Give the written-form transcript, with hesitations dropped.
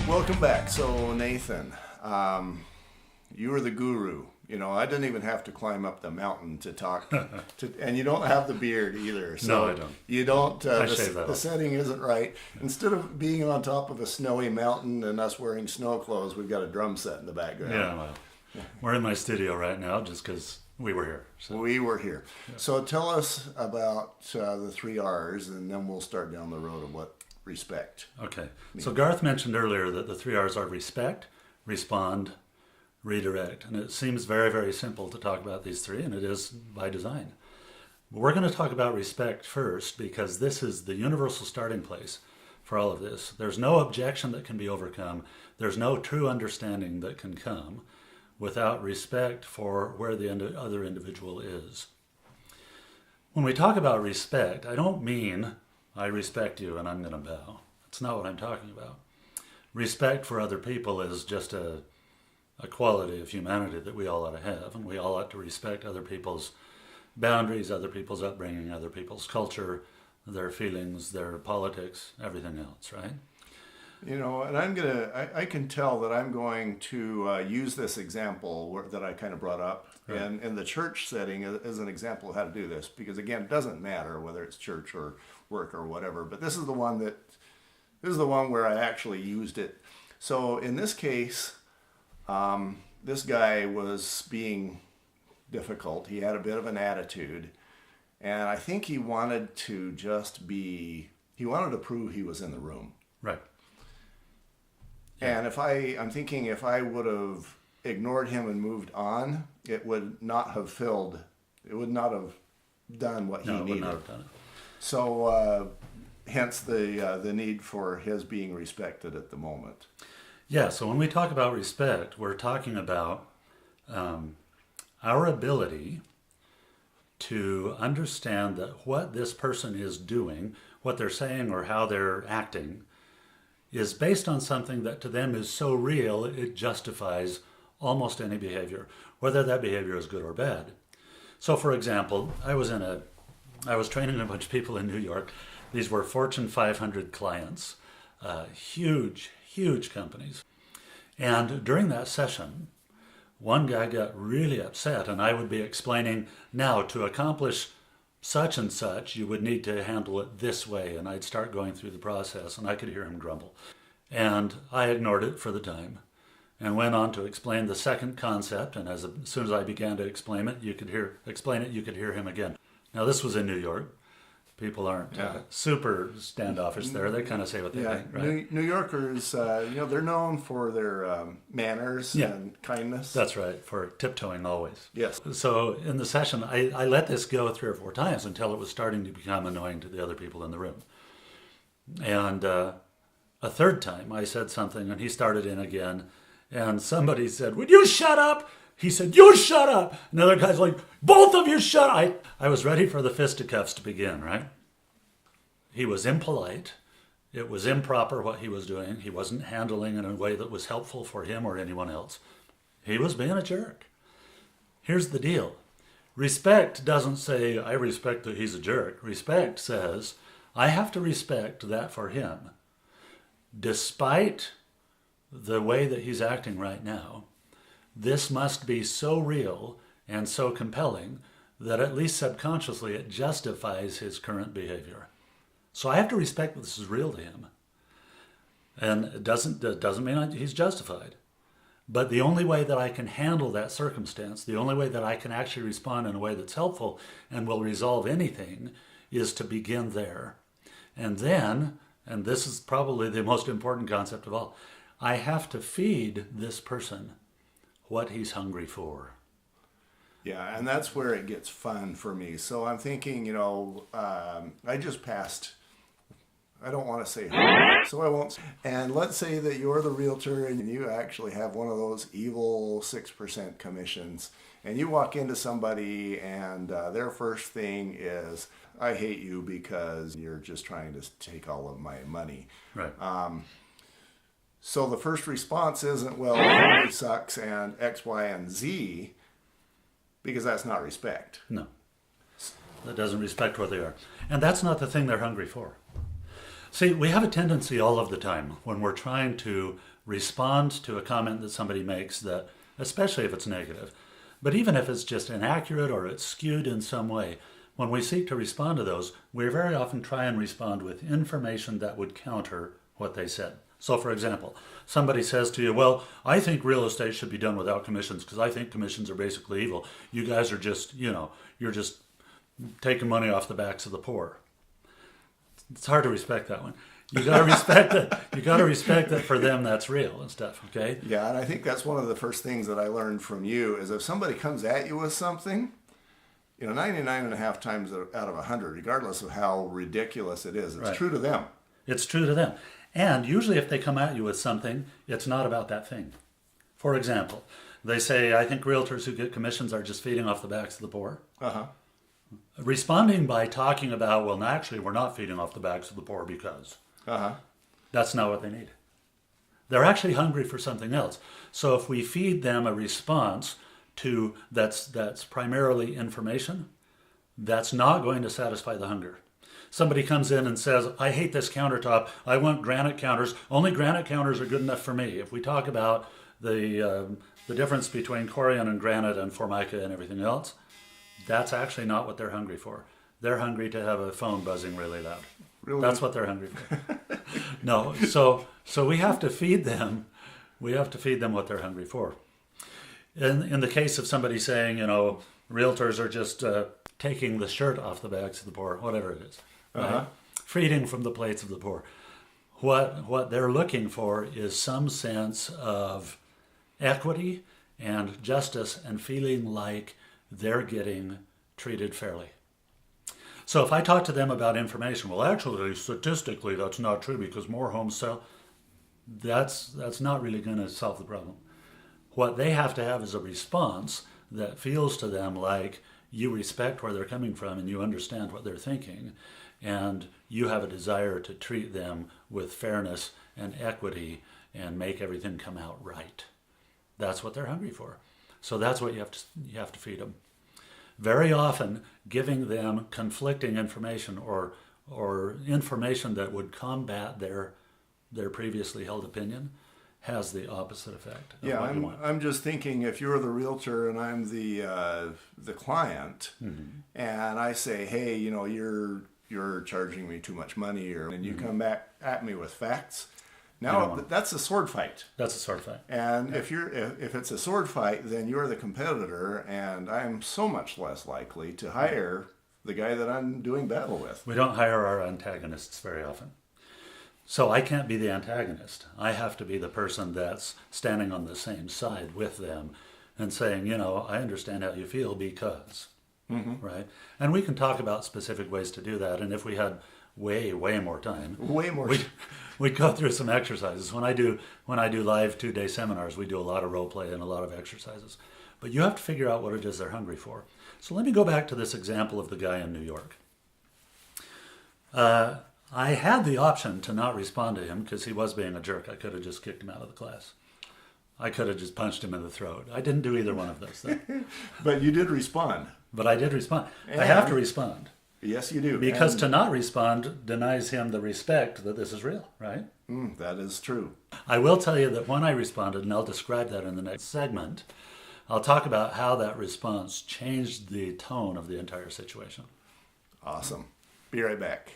Welcome back. So Nathan, you were the guru. You know, I didn't even have to climb up the mountain to talk to, and you don't have the beard either. So No, I don't. You don't. I shave that the off. setting isn't right. Instead of being on top of a snowy mountain and us wearing snow clothes, we've got a drum set in the background. Yeah, well, we're in my studio right now just because we were here. So. We were here. Yeah. So tell us about the 3 R's, and then we'll start down the road of what respect. Okay. So Garth mentioned earlier that the 3 R's are respect, respond, redirect. And it seems very, very simple to talk about these 3, and it is by design. But we're going to talk about respect first because this is the universal starting place for all of this. There's no objection that can be overcome. There's no true understanding that can come without respect for where the other individual is. When we talk about respect, I don't mean I respect you and I'm going to bow. That's not what I'm talking about. Respect for other people is just a quality of humanity that we all ought to have, and we all ought to respect other people's boundaries, other people's upbringing, other people's culture, their feelings, their politics, everything else, right? You know, and I can tell that I'm going to use this example that I kind of brought up in the church setting as an example of how to do this, because again, it doesn't matter whether it's church or work or whatever, but this is the one where I actually used it. So in this case, this guy was being difficult. He had a bit of an attitude, and I think he wanted to prove he was in the room. Right. And I'm thinking if I would have ignored him and moved on, it would not have done what he needed. It would not have done it. So, hence the need for his being respected at the moment. Yeah, so when we talk about respect, we're talking about our ability to understand that what this person is doing, what they're saying or how they're acting, is based on something that to them is so real it justifies almost any behavior, whether that behavior is good or bad. So for example, I was training a bunch of people in New York. These were Fortune 500 clients, huge companies. And during that session, one guy got really upset, and I would be explaining, now to accomplish such and such, you would need to handle it this way. And I'd start going through the process, and I could hear him grumble. And I ignored it for the time and went on to explain the second concept. And as soon as I began to explain it, you could hear him again. Now, this was in New York. People aren't super standoffish there. They kind of say what they think, right? New Yorkers, they're known for their manners and kindness. That's right, for tiptoeing always. Yes. So in the session, I let this go 3 or 4 times until it was starting to become annoying to the other people in the room. And a third time, I said something, and he started in again, and somebody said, "Would you shut up?" He said, "You shut up!" Another guy's like, "Both of you shut up!" I was ready for the fisticuffs to begin, right? He was impolite. It was improper what he was doing. He wasn't handling in a way that was helpful for him or anyone else. He was being a jerk. Here's the deal. Respect doesn't say, I respect that he's a jerk. Respect says, I have to respect that for him. Despite the way that he's acting right now, this must be so real and so compelling that at least subconsciously it justifies his current behavior. So I have to respect that this is real to him. And it doesn't mean he's justified. But the only way that I can handle that circumstance, the only way that I can actually respond in a way that's helpful and will resolve anything, is to begin there. And then, and this is probably the most important concept of all, I have to feed this person what he's hungry for. Yeah, and that's where it gets fun for me. So I'm thinking, I just passed, I don't want to say home, so I won't. And let's say that you're the realtor and you actually have one of those evil 6% commissions. And you walk into somebody and their first thing is, I hate you because you're just trying to take all of my money. Right. So the first response isn't, well, Henry sucks and X, Y, and Z, because that's not respect. No. That doesn't respect what they are. And that's not the thing they're hungry for. See, we have a tendency all of the time when we're trying to respond to a comment that somebody makes, that, especially if it's negative, but even if it's just inaccurate or it's skewed in some way, when we seek to respond to those, we very often try and respond with information that would counter what they said. So, for example, somebody says to you, well, I think real estate should be done without commissions because I think commissions are basically evil. You guys are just, you're just taking money off the backs of the poor. It's hard to respect that one. You got to respect that. You got to respect that for them that's real and stuff, okay? Yeah, and I think that's one of the first things that I learned from you is if somebody comes at you with something, 99.5 times out of 100, regardless of how ridiculous it is, it's Right. true to them. It's true to them. And usually if they come at you with something, it's not about that thing. For example, they say, I think realtors who get commissions are just feeding off the backs of the poor. Uh-huh. Responding by talking about, well, actually, we're not feeding off the backs of the poor because Uh-huh. that's not what they need. They're actually hungry for something else. So if we feed them a response to that's primarily information, that's not going to satisfy the hunger. Somebody comes in and says, I hate this countertop. I want granite counters. Only granite counters are good enough for me. If we talk about the difference between Corian and granite and Formica and everything else, that's actually not what they're hungry for. They're hungry to have a phone buzzing really loud. Really? That's what they're hungry for. No, so we have to feed them. We have to feed them what they're hungry for. In the case of somebody saying, realtors are just taking the shirt off the backs of the poor, whatever it is, right? Uh-huh. Feeding from the plates of the poor. What they're looking for is some sense of equity and justice and feeling like they're getting treated fairly. So if I talk to them about information, well, actually, statistically, that's not true because more homes sell. That's not really going to solve the problem. What they have to have is a response that feels to them like you respect where they're coming from and you understand what they're thinking, and you have a desire to treat them with fairness and equity and make everything come out right. That's what they're hungry for. So that's what you have to feed them. Very often, giving them conflicting information or information that would combat their previously held opinion has the opposite effect. Of Yeah, what you want. I'm just thinking if you're the realtor and I'm the client, and I say, hey, you're charging me too much money, and you come back at me with facts. Now that's a sword fight. That's a sword fight. And if it's a sword fight, then you're the competitor, and I'm so much less likely to hire the guy that I'm doing battle with. We don't hire our antagonists very often. So I can't be the antagonist. I have to be the person that's standing on the same side with them and saying, I understand how you feel because, right? And we can talk about specific ways to do that. And if we had way more time, we'd go through some exercises. When I do live 2-day seminars, we do a lot of role play and a lot of exercises. But you have to figure out what it is they're hungry for. So let me go back to this example of the guy in New York. I had the option to not respond to him because he was being a jerk. I could have just kicked him out of the class. I could have just punched him in the throat. I didn't do either one of those things. But you did respond. But I did respond. I have to respond. Yes, you do. Because to not respond denies him the respect that this is real, right? That is true. I will tell you that when I responded, and I'll describe that in the next segment, I'll talk about how that response changed the tone of the entire situation. Awesome. Be right back.